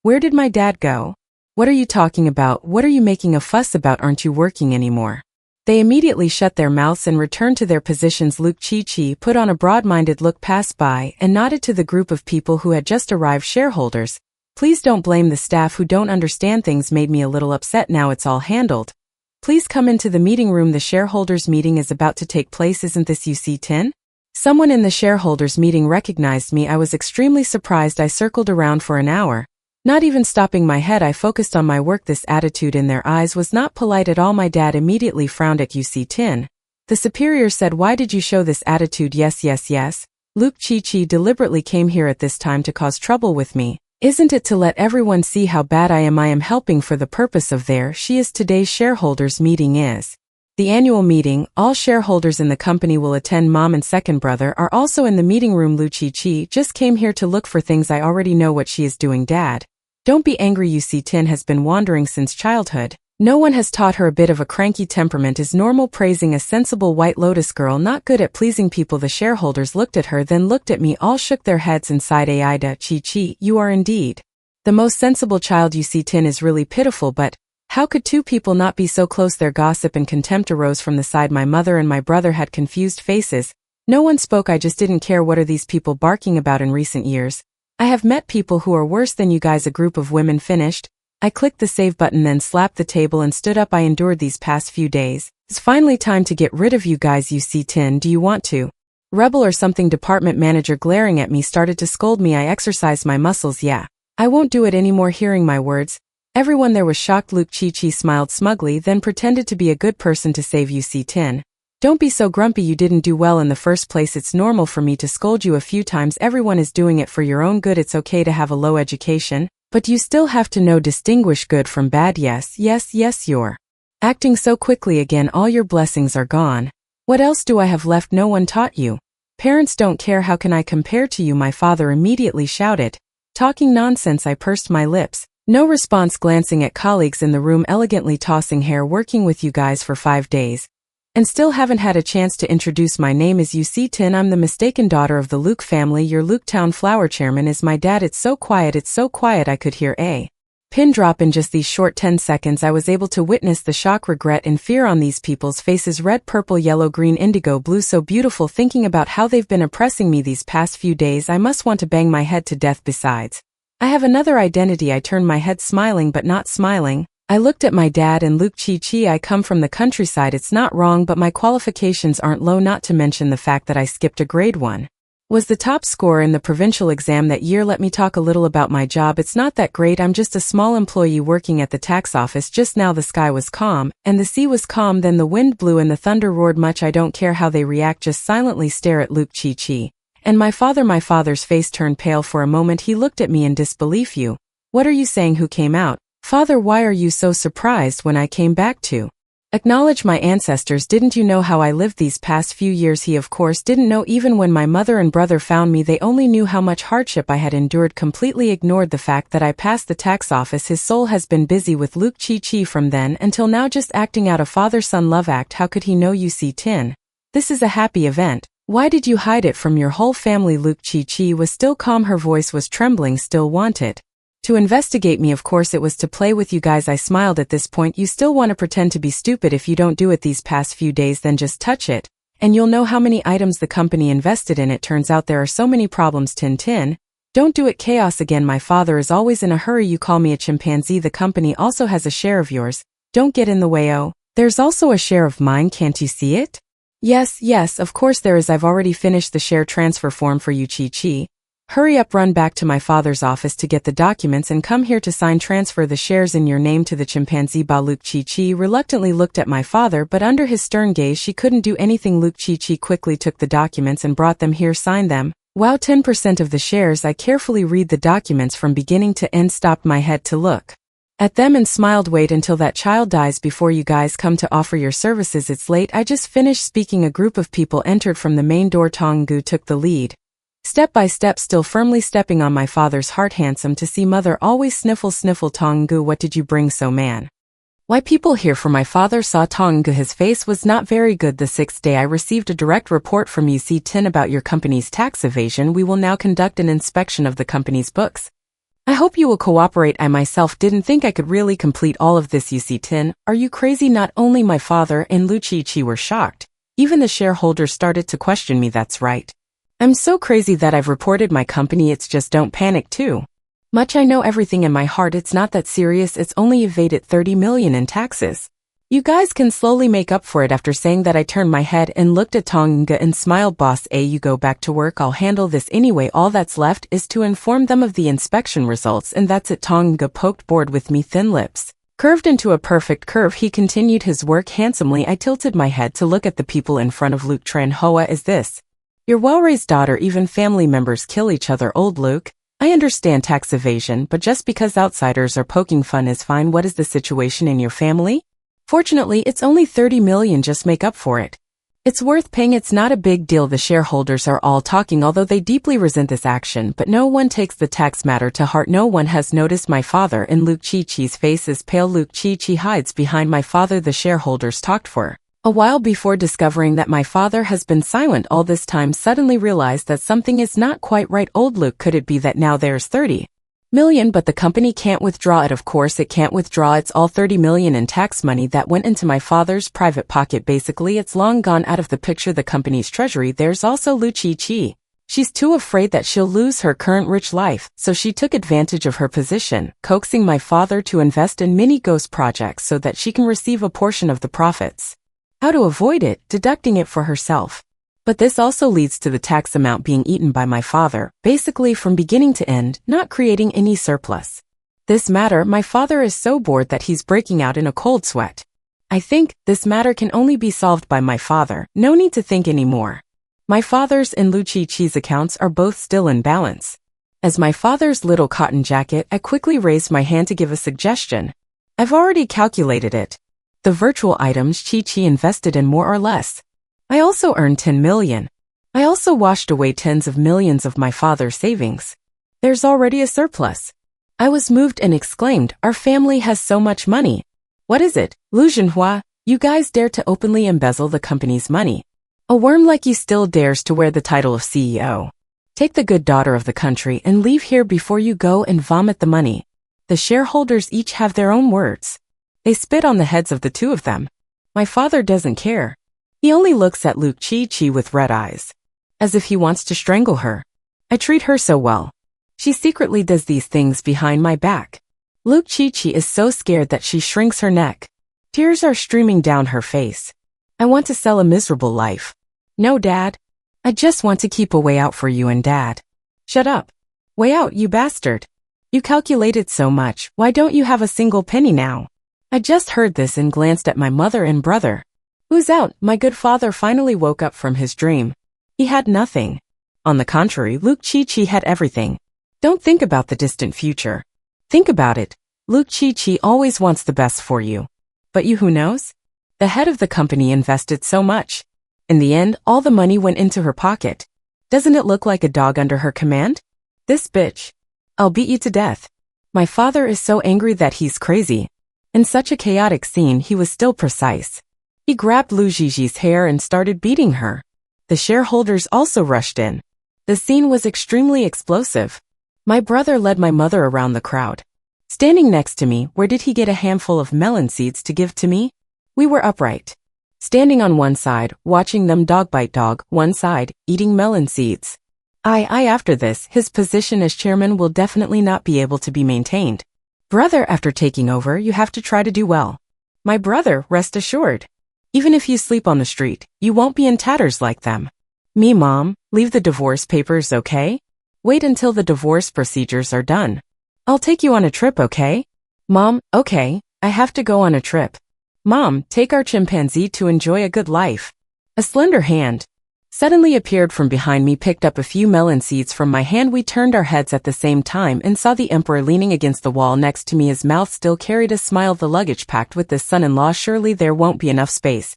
"Where did my dad go? What are you talking about? What are you making a fuss about? Aren't you working anymore?" They immediately shut their mouths and returned to their positions. Luke Chi-Chi put on a broad-minded look, passed by, and nodded to the group of people who had just arrived. "Shareholders, please don't blame the staff who don't understand things. Made me a little upset. Now it's all handled. Please come into the meeting room. The shareholders meeting is about to take place. Isn't this UC 10? Someone in the shareholders meeting recognized me. I was extremely surprised. I circled around for an hour. Not even stopping my head, I focused on my work. This attitude in their eyes was not polite at all. My dad immediately frowned at UC 10. The superior said, "Why did you show this attitude?" Yes. Luke Chi-Chi deliberately came here at this time to cause trouble with me. Isn't it to let everyone see how bad I am? I am helping for the purpose of there. She is today's shareholders meeting is the annual meeting. All shareholders in the company will attend. Mom and second brother are also in the meeting room. Lu Chi-Chi just came here to look for things. I already know what she is doing. Dad, don't be angry. UC 10 has been wandering since childhood. No one has taught her. A bit of a cranky temperament is normal. Praising a sensible White Lotus girl, not good at pleasing people. The shareholders looked at her, then looked at me. All shook their heads and sighed. Aida, Chi-Chi, you are indeed the most sensible child. UC 10 is really pitiful, but how could two people not be so close? Their gossip and contempt arose from the side. My mother and my brother had confused faces. No one spoke. I just didn't care. What are these people barking about? In recent years, I have met people who are worse than you guys. A group of women finished. I clicked the save button, then slapped the table and stood up. I endured these past few days. It's finally time to get rid of you guys. UC 10, do you want to rebel or something? Department manager, glaring at me, started to scold me. I exercised my muscles. Yeah, I won't do it anymore. Hearing my words, everyone there was shocked. Luke Chi-Chi smiled smugly, then pretended to be a good person to save. UC 10, don't be so grumpy. You didn't do well in the first place. It's normal for me to scold you a few times. Everyone is doing it for your own good. It's okay to have a low education, but you still have to know distinguish good from bad. Yes, you're acting so quickly again. All your blessings are gone. What else do I have left? No one taught you. Parents don't care. How can I compare to you? My father immediately shouted. Talking nonsense. I pursed my lips. No response. Glancing at colleagues in the room, elegantly tossing hair, working with you guys for 5 days. And still haven't had a chance to introduce. My name is UC 10. I'm the mistaken daughter of the Luke family. Your Luke Town flower chairman is my dad. It's so quiet. I could hear a pin drop. In just these short 10 seconds, I was able to witness the shock, regret, and fear on these people's faces. Red, purple, yellow, green, indigo, blue. So beautiful. Thinking about how they've been oppressing me these past few days, I must want to bang my head to death. Besides, I have another identity. I turned my head, smiling but not smiling. I looked at my dad and Luke Chi-Chi. I come from the countryside. It's not wrong, but my qualifications aren't low, not to mention the fact that I skipped a grade 1. Was the top scorer in the provincial exam that year. Let me talk a little about my job. It's not that great. I'm just a small employee working at the tax office. Just now the sky was calm, and the sea was calm. Then the wind blew and the thunder roared. Much I don't care how they react. Just silently stare at Luke Chi-Chi. And my father. My father's face turned pale for a moment. He looked at me in disbelief. You? What are you saying? Who came out? Father, why are you so surprised when I came back to Acknowledge my ancestors. Didn't you know how I lived these past few years? He of course didn't know. Even when my mother and brother found me, they only knew how much hardship I had endured, completely ignored the fact that I passed the tax office. His soul has been busy with Luke Chi from then until now, just acting out a father-son love act. How could he know? You see, Tin, this is a happy event. Why did you hide it from your whole family? Luke Chi was still calm, her voice was trembling. Still wanted to investigate me? Of course it was to play with you guys. I smiled. At this point you still want to pretend to be stupid. If you don't do it these past few days, then just touch it, and you'll know how many items the company invested in. It turns out there are so many problems. Tin, don't do it. Chaos again. My father is always in a hurry. You call me a chimpanzee. The company also has a share of yours. Don't get in the way. Oh, there's also a share of mine. Can't you see it? Yes, of course there is. I've already finished the share transfer form for you. Chi. Hurry up, run back to my father's office to get the documents and come here to sign. Transfer the shares in your name to the chimpanzee. Ba. Luke Chi reluctantly looked at my father, but under his stern gaze she couldn't do anything. Luke Chi quickly took the documents and brought them here. Sign them. Wow, 10% of the shares. I carefully read the documents from beginning to end, stopped my head to look at them and smiled. Wait until that child dies before you guys come to offer your services. It's late. I just finished speaking. A group of people entered from the main door. Tonggu took the lead, step by step, still firmly stepping on my father's heart. Handsome to see. Mother always sniffle. Tonggu, what did you bring? So man, why people here? For my father saw Tonggu. His face was not very good. The 6th day I received a direct report from you, Tin, about your company's tax evasion. We will now conduct an inspection of the company's books. I hope you will cooperate. I myself didn't think I could really complete all of this. You see, Tin, are you crazy? Not only my father and Lu Chi were shocked, even the shareholders started to question me. That's right. I'm so crazy that I've reported my company. It's just don't panic too much. I know everything in my heart. It's not that serious. It's only evaded 30 million in taxes. You guys can slowly make up for it. After saying that I turned my head and looked at Tonga and smiled. Boss A, you go back to work. I'll handle this anyway. All that's left is to inform them of the inspection results, and that's it. Tonga poked bored with me. Thin lips curved into a perfect curve. He continued his work handsomely. I tilted my head to look at the people in front of Luke. Tran Hoa, is this your well-raised daughter? Even family members kill each other. Old Luke, I understand tax evasion, but just because outsiders are poking fun is fine. What is the situation in your family? Fortunately, it's only 30 million. Just make up for it. It's worth paying. It's not a big deal. The shareholders are all talking, although they deeply resent this action, but no one takes the tax matter to heart. No one has noticed my father, and Luke Chi-Chi's face is pale. Luke Chi-Chi hides behind my father. The shareholders talked for a while before discovering that my father has been silent all this time. Suddenly realized that something is not quite right. Old Luke, could it be that now there's 30 million, but the company can't withdraw it? Of course it can't withdraw. It's all 30 million in tax money that went into my father's private pocket. Basically, it's long gone out of the picture, the company's treasury. There's also Lu Chi-Chi. She's too afraid that she'll lose her current rich life, so she took advantage of her position, coaxing my father to invest in mini ghost projects so that she can receive a portion of the profits. How to avoid it? Deducting it for herself. But this also leads to the tax amount being eaten by my father, basically from beginning to end, not creating any surplus. This matter, my father is so bored that he's breaking out in a cold sweat. I think this matter can only be solved by my father. No need to think anymore. My father's and Lu Chi-Chi's accounts are both still in balance. As my father's little cotton jacket, I quickly raised my hand to give a suggestion. I've already calculated it. The virtual items Chi-Chi invested in, more or less. I also earned 10 million. I also washed away tens of millions of my father's savings. There's already a surplus. I was moved and exclaimed, our family has so much money. What is it? Lu Zhenhua, you guys dare to openly embezzle the company's money. A worm like you still dares to wear the title of CEO. Take the good daughter of the country and leave here before you go and vomit the money. The shareholders each have their own words. They spit on the heads of the two of them. My father doesn't care. He only looks at Luke Chi-Chi with red eyes, as if he wants to strangle her. I treat her so well. She secretly does these things behind my back. Luke Chi-Chi is so scared that she shrinks her neck. Tears are streaming down her face. I want to sell a miserable life. No, Dad. I just want to keep a way out for you and Dad. Shut up. Way out, you bastard. You calculated so much. Why don't you have a single penny now? I just heard this and glanced at my mother and brother. Who's out? My good father finally woke up from his dream. He had nothing. On the contrary, Luke Chi-Chi had everything. Don't think about the distant future. Think about it. Luke Chi-Chi always wants the best for you. But you, who knows? The head of the company invested so much. In the end, all the money went into her pocket. Doesn't it look like a dog under her command? This bitch. I'll beat you to death. My father is so angry that he's crazy. In such a chaotic scene, he was still precise. He grabbed Lu Gigi's hair and started beating her. The shareholders also rushed in. The scene was extremely explosive. My brother led my mother around the crowd. Standing next to me, where did he get a handful of melon seeds to give to me? We were upright. Standing on one side, watching them dog bite dog, one side, eating melon seeds. After this, his position as chairman will definitely not be able to be maintained. Brother, after taking over, you have to try to do well. My brother, rest assured. Even if you sleep on the street, you won't be in tatters like them. Me, Mom, leave the divorce papers, okay? Wait until the divorce procedures are done. I'll take you on a trip, okay? Mom, okay, I have to go on a trip. Mom, take our chimpanzee to enjoy a good life. A slender hand suddenly appeared from behind me, picked up a few melon seeds from my hand. We turned our heads at the same time and saw the emperor leaning against the wall next to me. His mouth still carried a smile. The luggage packed with the son-in-law, surely there won't be enough space.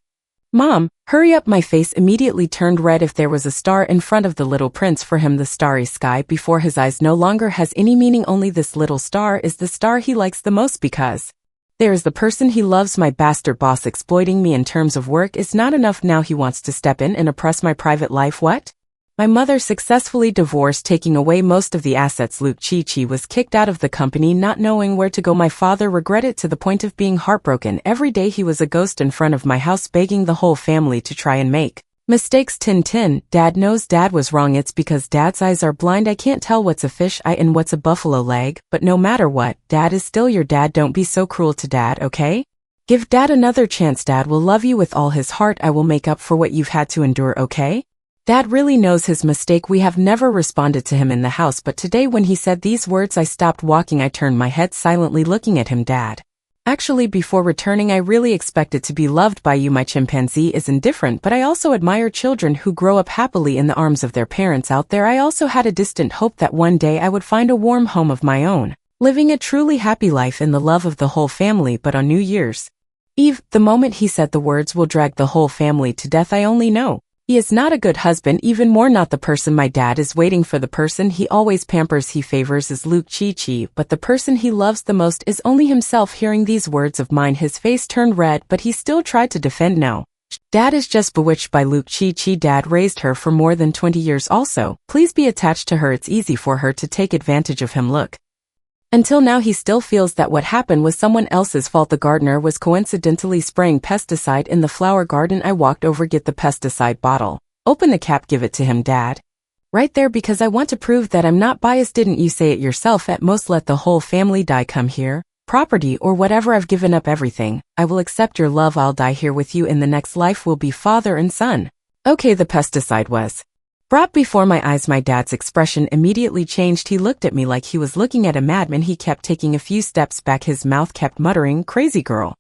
Mom, hurry up. My face immediately turned red. If there was a star in front of the little prince, for him the starry sky before his eyes no longer has any meaning. Only this little star is the star he likes the most, because there is the person he loves. My bastard boss exploiting me in terms of work is not enough. Now he wants to step in and oppress my private life. What? My mother successfully divorced, taking away most of the assets. Luke Chi-Chi was kicked out of the company, not knowing where to go. My father regretted to the point of being heartbroken. Every day he was a ghost in front of my house, begging the whole family to try and make mistakes. Tin. Dad knows Dad was wrong. It's because Dad's eyes are blind. I can't tell what's a fish eye and what's a buffalo leg. But no matter what, Dad is still your dad. Don't be so cruel to Dad, okay? Give Dad another chance. Dad will love you with all his heart. I will make up for what you've had to endure, okay? Dad really knows his mistake. We have never responded to him in the house, but today when he said these words, I stopped walking. I turned my head, silently looking at him. Dad. Actually, before returning, I really expected to be loved by you. My chimpanzee is indifferent, but I also admire children who grow up happily in the arms of their parents out there. I also had a distant hope that one day I would find a warm home of my own, living a truly happy life in the love of the whole family. But on New Year's Eve, the moment he said the words "will drag the whole family to death," I only know he is not a good husband, even more not the person my dad is waiting for. The person he always pampers, he favors, is Luke Chi-Chi, but the person he loves the most is only himself. Hearing these words of mine, his face turned red, but he still tried to defend. No. Dad is just bewitched by Luke Chi-Chi. Dad raised her for more than 20 years also. Please be attached to her. It's easy for her to take advantage of him. Look. Until now he still feels that what happened was someone else's fault. The gardener was coincidentally spraying pesticide in the flower garden. I walked over, get the pesticide bottle, open the cap, give it to him. Dad. Right there, because I want to prove that I'm not biased. Didn't you say it yourself? At most let the whole family die. Come here. Property or whatever. I've given up everything. I will accept your love. I'll die here with you. In the next life we'll be father and son. Okay, the pesticide was brought before my eyes. My dad's expression immediately changed. He looked at me like he was looking at a madman. He kept taking a few steps back. His mouth kept muttering, "Crazy girl,"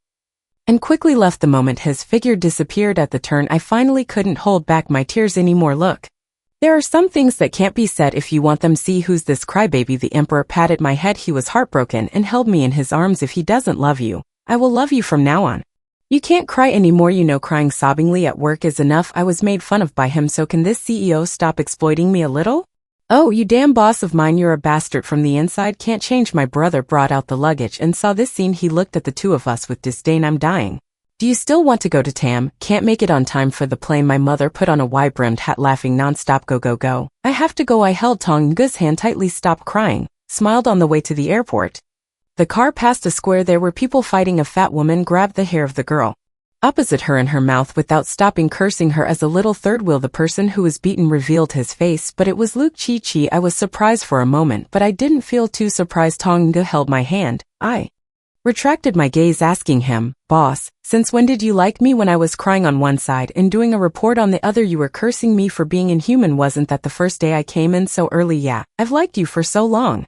and quickly left. The moment his figure disappeared at the turn, I finally couldn't hold back my tears anymore. Look, there are some things that can't be said if you want them. See, who's this crybaby? The emperor patted my head. He was heartbroken and held me in his arms. If he doesn't love you, I will love you from now on. You can't cry anymore. You know, crying sobbingly at work is enough. I was made fun of by him, so can this CEO stop exploiting me a little? Oh, you damn boss of mine, you're a bastard from the inside. Can't change. My brother brought out the luggage and saw this scene. He looked at the two of us with disdain. I'm dying. Do you still want to go to Tam? Can't make it on time for the plane. My mother put on a wide-brimmed hat, laughing nonstop. Go. I have to go. I held Tong Ngu's hand tightly. Stop crying. Smiled on the way to the airport. The car passed a square. There were people fighting. A fat woman grabbed the hair of the girl opposite her in her mouth without stopping, cursing her as a little third wheel. The person who was beaten revealed his face, but it was Luke Chi-Chi. I was surprised for a moment, but I didn't feel too surprised. Tong Ngu held my hand. I retracted my gaze, asking him, "Boss, since when did you like me?" When I was crying on one side and doing a report on the other, you were cursing me for being inhuman. Wasn't that the first day I came in so early? Yeah, I've liked you for so long.